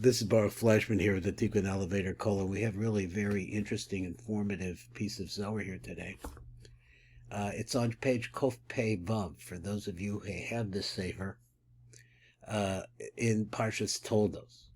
This is Baruch Fleshman here at the Tikkun Elevator Kola. We have really very interesting, informative piece of Zohar here today. It's on page Kof Pei Vav, for those of you who have this Sefer, in Parshas Toldos.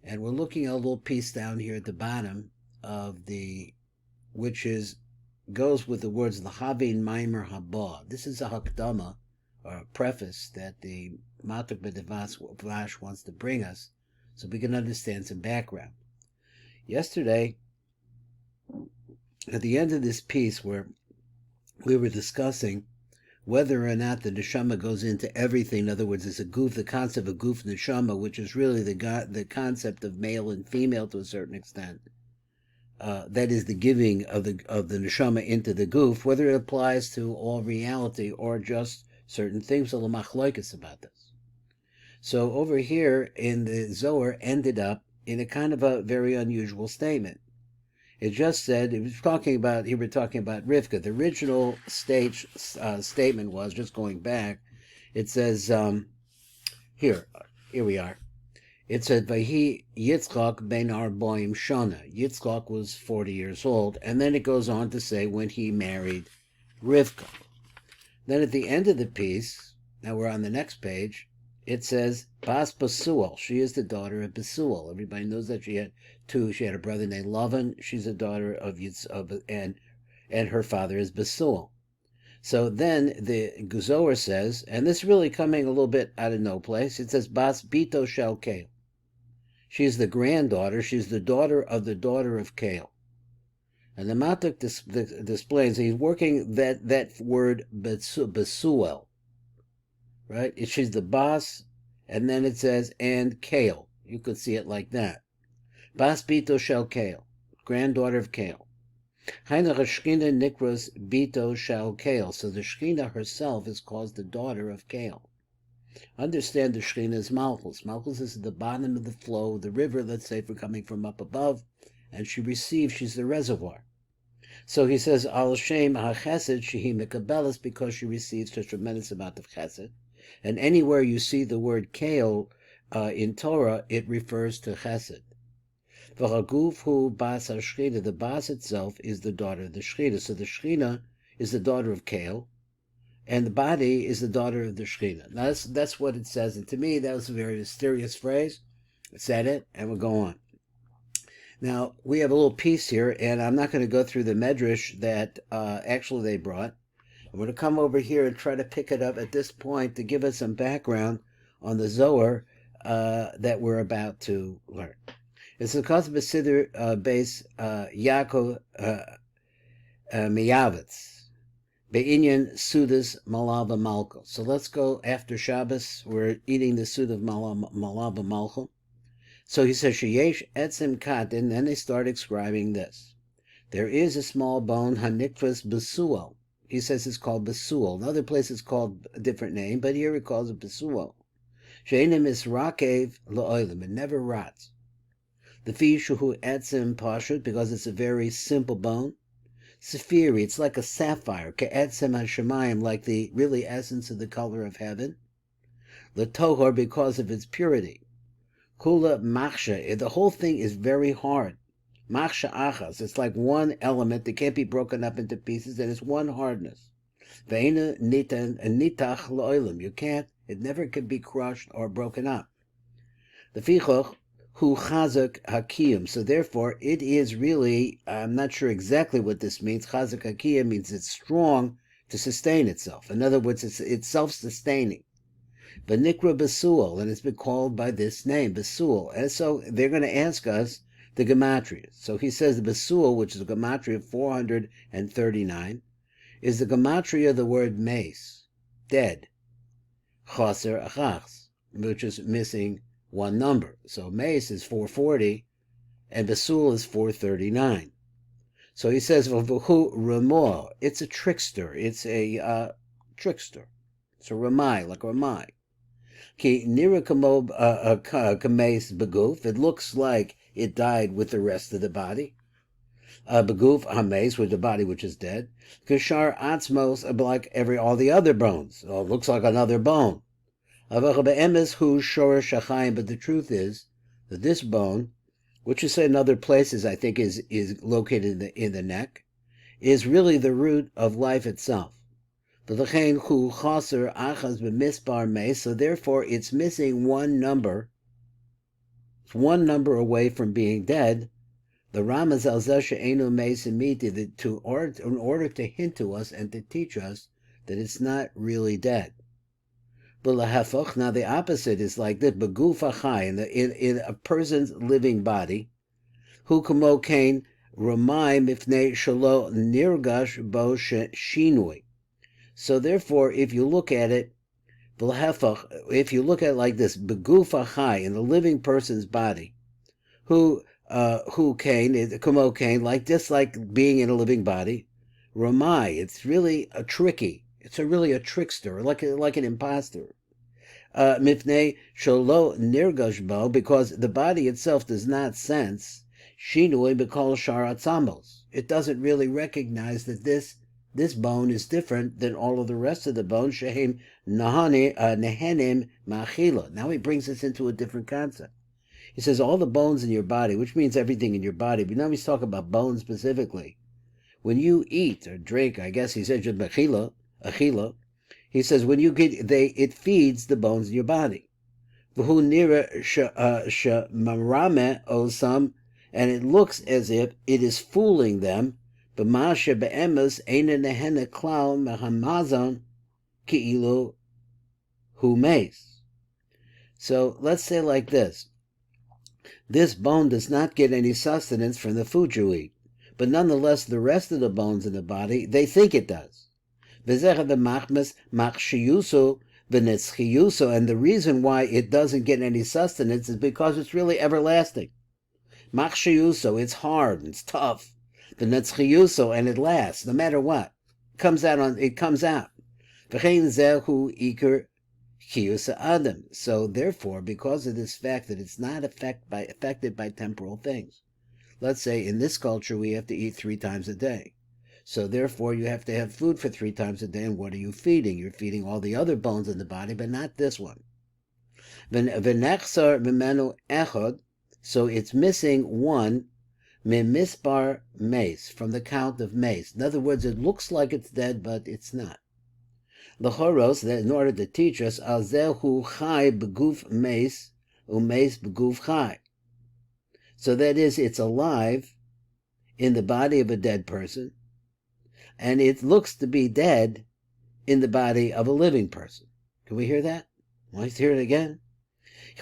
And we're looking at a little piece down here at the bottom of which goes with the words L'Havin Maimer Haba. This is a Hakdama, or a preface, that the Matuk B'Devash wants to bring us, so we can understand some background. Yesterday, at the end of this piece, where we were discussing whether or not the neshama goes into everything, in other words, it's a goof, the concept of goof neshama, which is really the concept of male and female to a certain extent. That is the giving of the neshama into the goof, whether it applies to all reality or just certain things. So the machlokes about this. So over here in the Zohar ended up in a kind of a very unusual statement. It just said, we were talking about Rivka. The original statement was, just going back, it says, here we are. It said, Vahi Yitzchak ben Arboim Shana. Yitzchak was 40 years old. And then it goes on to say when he married Rivka. Then at the end of the piece, now we're on the next page, it says, Bas Basuel. She is the daughter of Basuel. Everybody knows that she had two. She had a brother named Lavan. She's a daughter of Yitzchak, and her father is Basuel. So then the Zohar says, and this is really coming a little bit out of no place, it says, Bas Bito Shel Kael. She's the granddaughter. She's the daughter of Kael. And the Matuk displays, he's working that word Basuel. Right? She's the Bas, and then it says, and Kael. You could see it like that. Bas Bito Shel Kael, granddaughter of Kael. Haina Shechina Nikras Bito Shel Kael. So the Shechina herself is called the daughter of Kael. Understand the Shechina is Malchus. Malchus is at the bottom of the flow, the river, let's say, for coming from up above, and she's the reservoir. So he says, Al Shem HaChesed Shehi Mekabelis, because she receives a tremendous amount of chesed. And anywhere you see the word Kael in Torah, it refers to chesed. V'haguf hu bas ha-shechina. The bas itself is the daughter of the Shechina. So the Shechina is the daughter of Kael, and the body is the daughter of the Shechina. Now that's what it says. And to me, that was a very mysterious phrase. It said it, and we'll go on. Now, we have a little piece here, and I'm not going to go through the medrash that actually they brought. I'm going to come over here and try to pick it up at this point to give us some background on the Zohar that we're about to learn. It's the concept of Siddur base Yaakov Miyavitz Be'inyan Sudas Malava Malko. So let's go after Shabbos. We're eating the Sud of Malava Malko. So he says, Sheyesh Etzim Katin, then they start describing this. There is a small bone, Hanikvas Besuel. He says it's called Besuel. In other places it's called a different name, but here he calls it Besuel. She'enim is Rakev Lo'olim, it never rots. The Fi Shuhu Etzim Pashut, because it's a very simple bone. Sephiri, it's like a sapphire, Ke'etzim HaShemayim, like the really essence of the color of heaven. L'tohor, because of its purity. Kula Machsha, the whole thing is very hard. Machsha achas, it's like one element that can't be broken up into pieces, and it's one hardness. Ve'ena nitan and nitach lo'olim, it never can be crushed or broken up. The fichoch hu chazak hakiyum, so therefore it is really, I'm not sure exactly what this means. Chazak hakiyum means it's strong to sustain itself. In other words, it's self-sustaining. V'nikra Besuel, and it's been called by this name, Besuel. And so they're going to ask us the gematria. So he says the Besuel, which is a gematria of 439, is the gematria of the word mace, dead. Chaser achas, which is missing one number. So mace is 440, and Besuel is 439. So he says, V'hu Ramah, it's a trickster. It's a trickster. It's a Ramai, like a Ramai. Ki nira kames beguf, it looks like it died with the rest of the body. Beguf hames, with the body which is dead. Kashar atzmos, like all the other bones. Oh, it looks like another bone. But the truth is, that this bone, which you say in other places I think is located in the neck, is really the root of life itself. So therefore it's missing one number. It's one number away from being dead. The Ramaz al Enu Mesimiti, in order to hint to us and to teach us that it's not really dead. Now the opposite is like this: Beguf achai, in a person's living body, hu kamo kain ramai mifnei shalo nirgash bo shinui. So therefore, if you look at it, if you look at it like this, beguf achai, in the living person's body, who kain, kamo kain, like being in a living body, ramai, it's really a tricky. It's really a trickster, like an imposter. Mifnei sholo nirgashbo, because the body itself does not sense shinui b'kol shar atzamos. It doesn't really recognize that this bone is different than all of the rest of the bones. Shehem nehenim machila. Now he brings us into a different concept. He says all the bones in your body, which means everything in your body, but now he's talking about bones specifically. When you eat or drink, I guess he said just achila. He says when you get it feeds the bones in your body. V'hu nira shemarame osam, and it looks as if it is fooling them. B'mashe be'emes eina nehene klal mehamazon ki'ilu hu meis. So let's say like this: this bone does not get any sustenance from the food you eat, but nonetheless the rest of the bones in the body, they think it does. And the reason why it doesn't get any sustenance is because it's really everlasting. Machshiyuso, it's hard, it's tough. And it lasts, no matter what. It comes out. So therefore, because of this fact that it's not affected by temporal things. Let's say in this culture we have to eat 3 times a day. So therefore you have to have food for 3 times a day, and what are you feeding? You're feeding all the other bones in the body, but not this one. So it's missing one mispar mace, from the count of mace. In other words, it looks like it's dead, but it's not. The choros, that in order to teach us, alzehu chai beguf mace, umace beguf chai. So that is, it's alive in the body of a dead person, and it looks to be dead in the body of a living person. Can we hear that? Let's hear it again.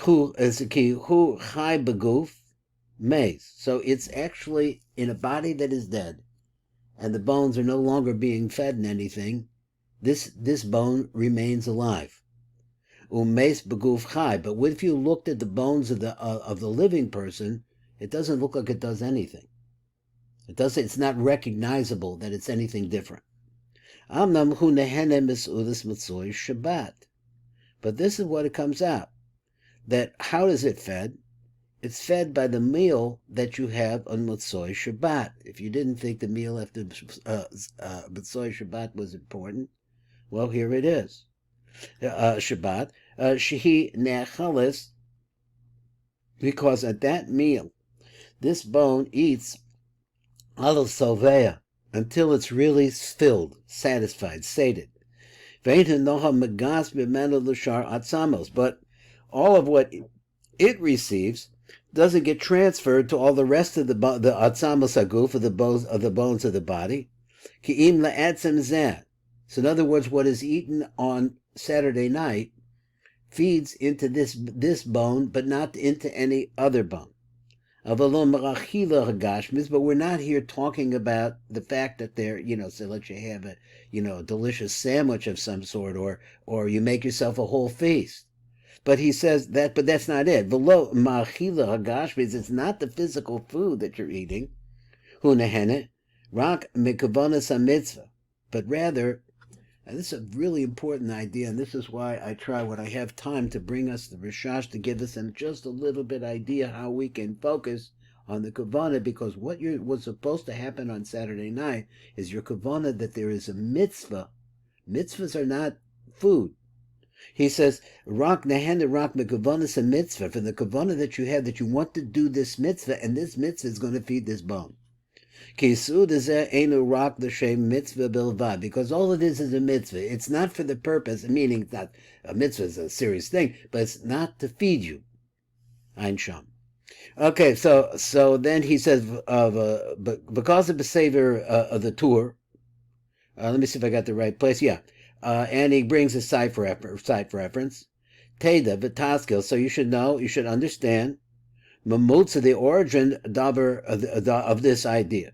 Hu chai beguf mace. So it's actually in a body that is dead, and the bones are no longer being fed in anything. This bone remains alive. Umace beguf chai. But if you looked at the bones of the living person, it doesn't look like it does anything. It's not recognizable that it's anything different. But this is what it comes out. That how is it fed? It's fed by the meal that you have on Motzoi Shabbat. If you didn't think the meal after Motzoi Shabbat was important, well, here it is. Shabbat. Shehi ne'achalis, because at that meal, this bone eats al sovea, until it's really filled, satisfied, sated. But all of what it receives doesn't get transferred to all the rest of the atzamos haguf, of the bones of the body. So in other words, what is eaten on Saturday night feeds into this bone, but not into any other bone. But we're not here talking about the fact that they're, so let you have a delicious sandwich of some sort, or you make yourself a whole feast. But he says that, but that's not it. It's not the physical food that you're eating, but rather, and this is a really important idea, and this is why I try when I have time to bring us the Rishash to give us just a little bit idea how we can focus on the kavanah, because what's supposed to happen on Saturday night is your kavanah that there is a mitzvah. Mitzvahs are not food. He says, "Rak nehenda rak mekavanas a mitzvah, for the kavanah that you have, that you want to do this mitzvah, and this mitzvah is going to feed this bone. Kisud ezeh enu rak l'shem mitzvah bilvad, because all it is a mitzvah. It's not for the purpose, meaning it's not a mitzvah is a serious thing, but it's not to feed you. Ein sham." Okay, so then he says, because of the savior of the tour. Let me see if I got the right place. Yeah. And he brings a site reference. Teda v'taskel. So you should know, you should understand, mamutza, the origin of this idea.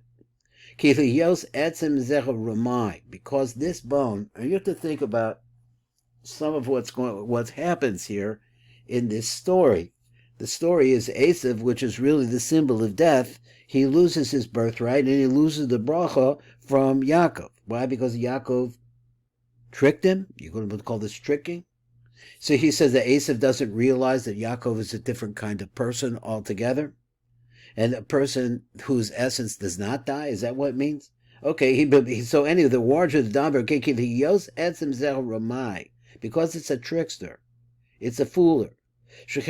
Because this bone, and you have to think about some of what happens here in this story. The story is Esav, which is really the symbol of death. He loses his birthright and he loses the bracha from Yaakov. Why? Because Yaakov tricked him. You're going to call this tricking? So he says that Esav doesn't realize that Yaakov is a different kind of person altogether, and a person whose essence does not die. Is that what it means? Okay. So anyway, the warrior of the Daber, because it's a trickster, it's a fooler. That's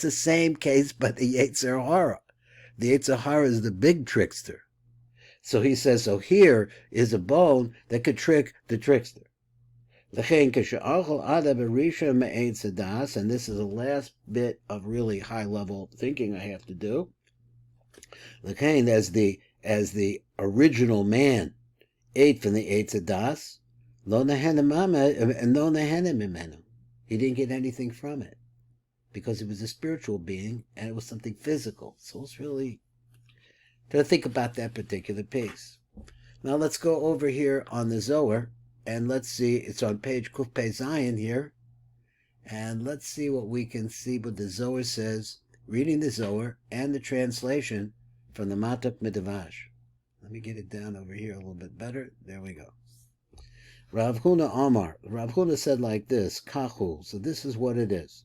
the same case, but the Yetzer Hara. The Yetzer Hara is the big trickster. So he says, so here is a bone that could trick the trickster. And this is the last bit of really high-level thinking I have to do. As the original man ate from the Eitz Das, he didn't get anything from it, because it was a spiritual being and it was something physical. So it's really to think about that particular piece. Now let's go over here on the Zohar, and let's see, it's on page Kuf Pei Zayin here, and let's see what we can see what the Zohar says, reading the Zohar and the translation from the Matak Midrash. Let me get it down over here a little bit better. There we go. Rav Huna Amar. Rav Huna said like this, Kachu. So this is what it is.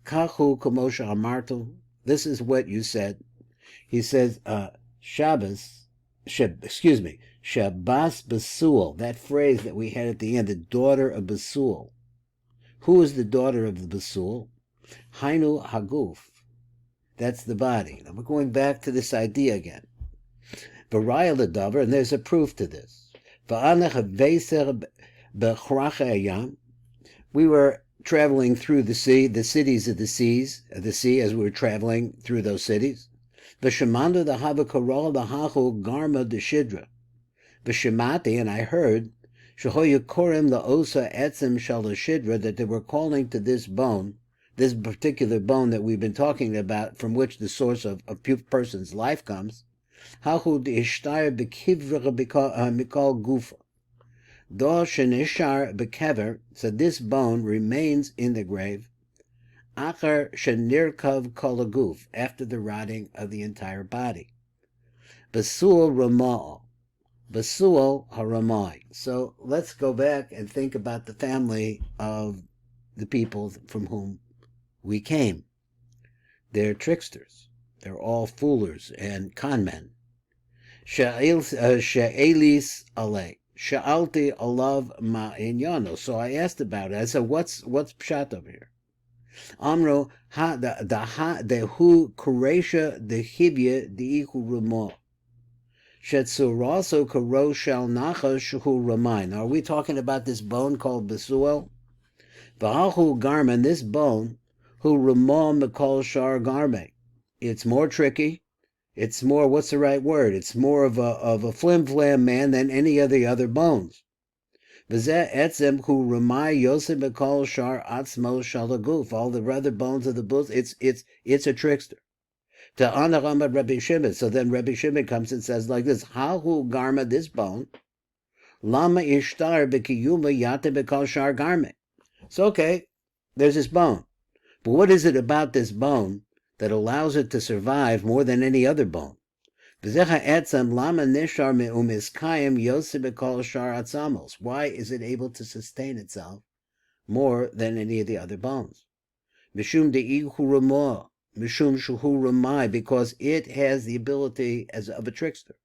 Kachu Kamosha Amartu. This is what you said. He says, Shabbos Besul. That phrase that we had at the end, the daughter of Besul. Who is the daughter of the Besul? Hainu Haguf. That's the body. Now we're going back to this idea again. Varaya Ladavar, and there's a proof to this. We were traveling through the sea, the cities of the sea, as we were traveling through those cities. V'shemanda the havakarol the hachu garma the shidra. V'shemati, and I heard, shehoyu korim the osa etzim shal shidra, that they were calling to this bone, this particular bone that we've been talking about, from which the source of a person's life comes. Hachu the ishtar bekivra mikol gufa. Do shenishar bekever, so this bone remains in the grave. Achar shenirkav kolaguf, after the rotting of the entire body. Basul ramah, basul haramai. So let's go back and think about the family of the people from whom we came. They're tricksters. They're all foolers and con men. She'elis alei. Sha'alti alav ma'inyano. So I asked about it. I said, what's pshat over here? Amro ha the hu kuresha the hivya the iku ramo. Shetzuraso karo shal nachash hu ramai. Now, are we talking about this bone called Besuel? V'ahu garman, this bone, hu ramo mikol shar garme. It's more tricky. It's more, what's the right word? It's more of a flim-flam man than any of the other bones. V'zeh etzem hu ramai yosef mikol shar atzmo shalaguf. All the other bones of the bulls, it's a trickster. To Anaram Rabbi Shimon. So then Rabbi Shimon comes and says like this, Hahu garma, this bone, lama ishtar b'kiyuma yate b'kol shar garme. So okay, there's this bone. But what is it about this bone that allows it to survive more than any other bone? V'zecha etzem lama nishar me'umiskayim yosef b'kol shar atzamos. Why is it able to sustain itself more than any of the other bones? Mishum de'ihu ramah. Mishum shuhu ramai, because it has the ability as of a trickster.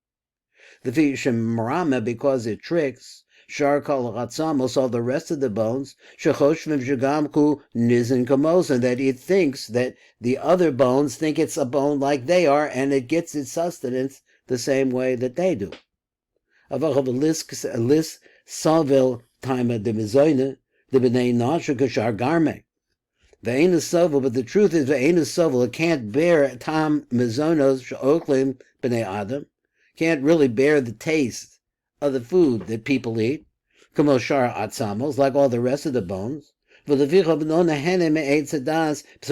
The Shemrama, because it tricks. Shar kol chatzamos, all the rest of the bones, shechoshvim shegamku nizin kamosan, that it thinks that the other bones think it's a bone like they are, and it gets its sustenance the same way that they do. Lis salvel time de mizoine, the b'nei nasher kashar garme. Ve'ena sovel, but the truth is ve'ena sovel, it can't bear tam mizonos she'oklim b'nei adam, can't really bear the taste of the food that people eat, kamo shar atzamos, like all the rest of the bones. So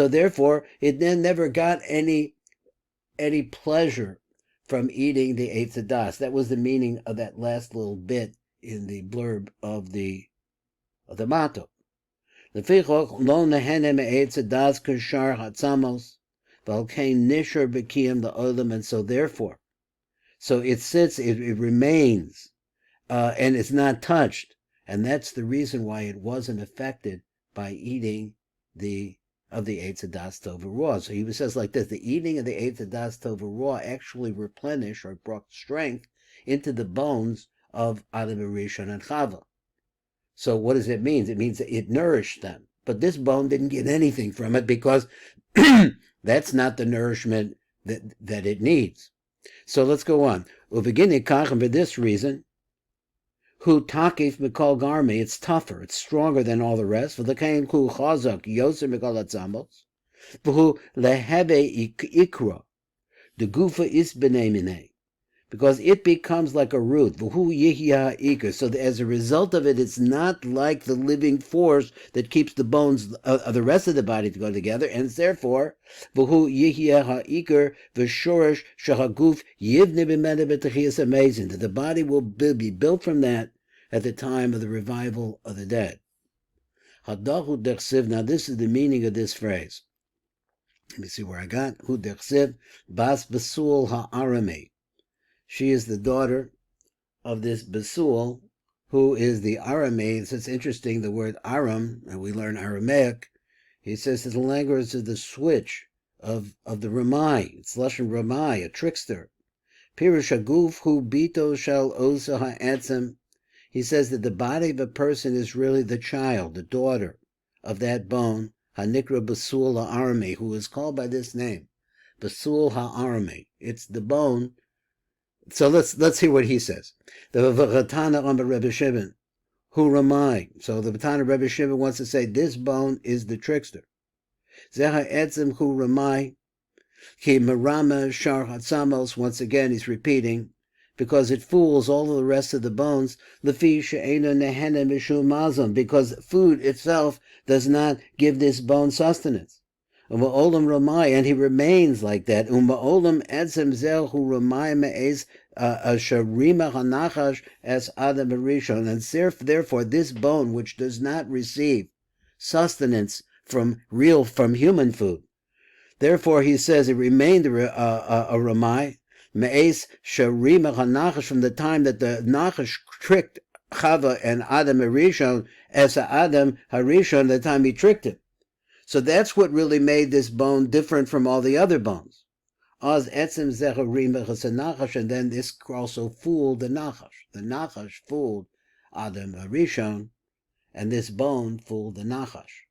therefore, it then never got any pleasure from eating the Eitz Hadas. That was the meaning of that last little bit in the blurb of the motto. And so therefore, so it sits, it remains, and it's not touched. And that's the reason why it wasn't affected by eating of the Eitz Hadas Tova raw. So he says like this: the eating of the Eitz Hadas Tova raw actually replenished or brought strength into the bones of Adam Rishon and Chava. So what does it mean? It means that it nourished them. But this bone didn't get anything from it because that's not the nourishment that it needs. So let's go on. Uveginei kach, and for this reason, hu takif mikol garmi, it's tougher, it's stronger than all the rest. For the kain ku chazak yoser mikol atzamos, v'hu lehebe ikra, the gufa is b'nei minei, because it becomes like a root. V'hu yihya ikra. So as a result of it, it's not like the living force that keeps the bones of the rest of the body to go together, and therefore, v'hu yihya ha'ikr v'shorish shahaguf yivne b'mene b'techiyas, amazing that the body will be built from that at the time of the revival of the dead. Hadahu dechsiv. Now this is the meaning of this phrase. Let me see where I got. Hu dechsiv bas basul ha'arami. She is the daughter of this Basul, who is the Aramaic. So it's interesting, the word Aram, and we learn Aramaic. He says it's the language of the switch of the Ramai. It's Lashon Ramai, a trickster. Pirush haguf hu bito shel osa ha'etzem. He says that the body of a person is really the child, the daughter of that bone, Hanikra Basul ha'arami, who is called by this name, Basul ha'arami. It's the bone. So let's hear what he says. The Vatana on Rebbe Shimon, who Ramai. So the Vatana Rebbe Shimon wants to say this bone is the trickster. Zeha etzem hu Ramai, ki marama shar hatzamos. Once again, he's repeating, because it fools all of the rest of the bones. Lefi she'ena nehene mishum mazon, because food itself does not give this bone sustenance. U'ma'olam ramai, and he remains like that. U'ma'olam etzem zel hu ramai me'ez sharima hanachash as adam rishon, and therefore this bone which does not receive sustenance from human food, therefore he says it remained a ramai me'ez sharima hanachash, from the time that the nachash tricked Chava and Adam Rishon as Adam Harishon, the time he tricked him. So that's what really made this bone different from all the other bones. Az etzem zecharim nachash, and then this also fooled the nachash. The nachash fooled Adam Rishon, and this bone fooled the nachash.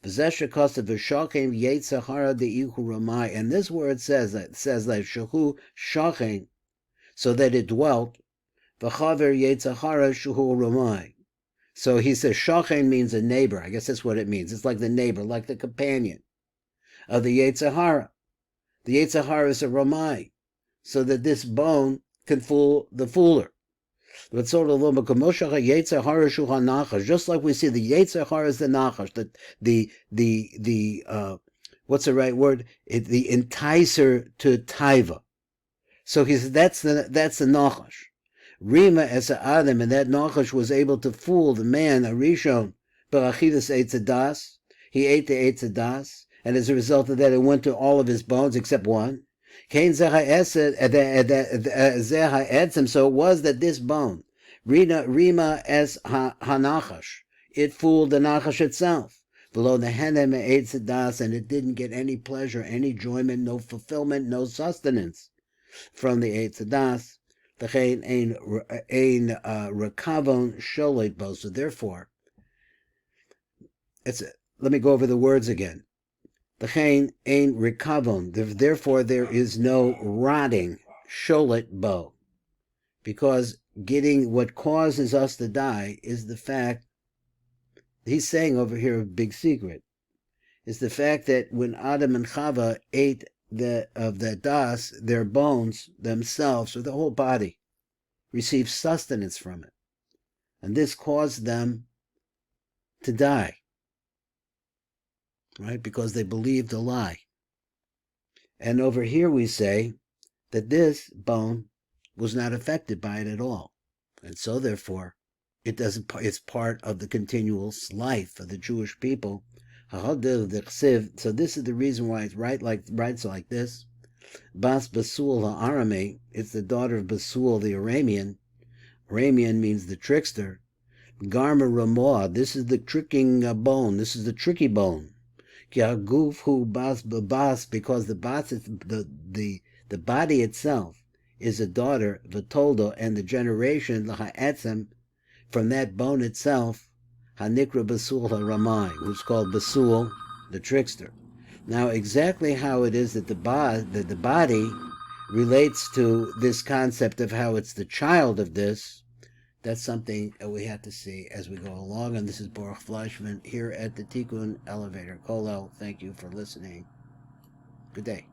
V'zesha kosta v'shakem yetzachara deihu ramai, and this word says that shahu shachen, so that it dwelt. V'chaver yetzachara shuhu ramai. So he says shachen means a neighbor. I guess that's what it means. It's like the neighbor, like the companion of the Yetzirah. The Yetzirah is a ramai, so that this bone can fool the fooler. Just like we see the Yetzirah is the nachash, the what's the right word? The enticer to taiva. So he says that's the nachash. Rima as a Adam, and that nachash was able to fool the man, a Rishon, b'achidas eitz hadas. He ate the eitz hadas, and as a result of that, it went to all of his bones except one. Kain zeha etzem. So it was that this bone, Rima as hanachash, it fooled the nachash itself. Below the henem eitz hadas, and it didn't get any pleasure, any enjoyment, no fulfillment, no sustenance from the eitz hadas. L'chein ein rekavon sholet bo. So therefore, let me go over the words again. L'chein ein rekavon. Therefore, there is no rotting sholet bo, because getting what causes us to die is the fact. He's saying over here a big secret. Is the fact that when Adam and Chava ate of the das, their bones themselves, or the whole body, received sustenance from it. And this caused them to die, right? Because they believed a lie. And over here we say that this bone was not affected by it at all. And so therefore, it's part of the continual life of the Jewish people. So this is the reason why it's writes like this. Bas Basul ha'Arame, it's the daughter of Basul the Aramean. Aramean means the trickster. Garma Ramoah, this is the tricking bone, this is the tricky bone. Guf hu bas babas, because the bas is the body itself is a daughter, the Toldo, and the generation, the ha'etzem, from that bone itself, Hanikra Basul HaRamai, who's called Basul, the trickster. Now, exactly how it is that the body relates to this concept of how it's the child of this, that's something we have to see as we go along. And this is Baruch Fleischman here at the Tikkun Elevator. Kolel, thank you for listening. Good day.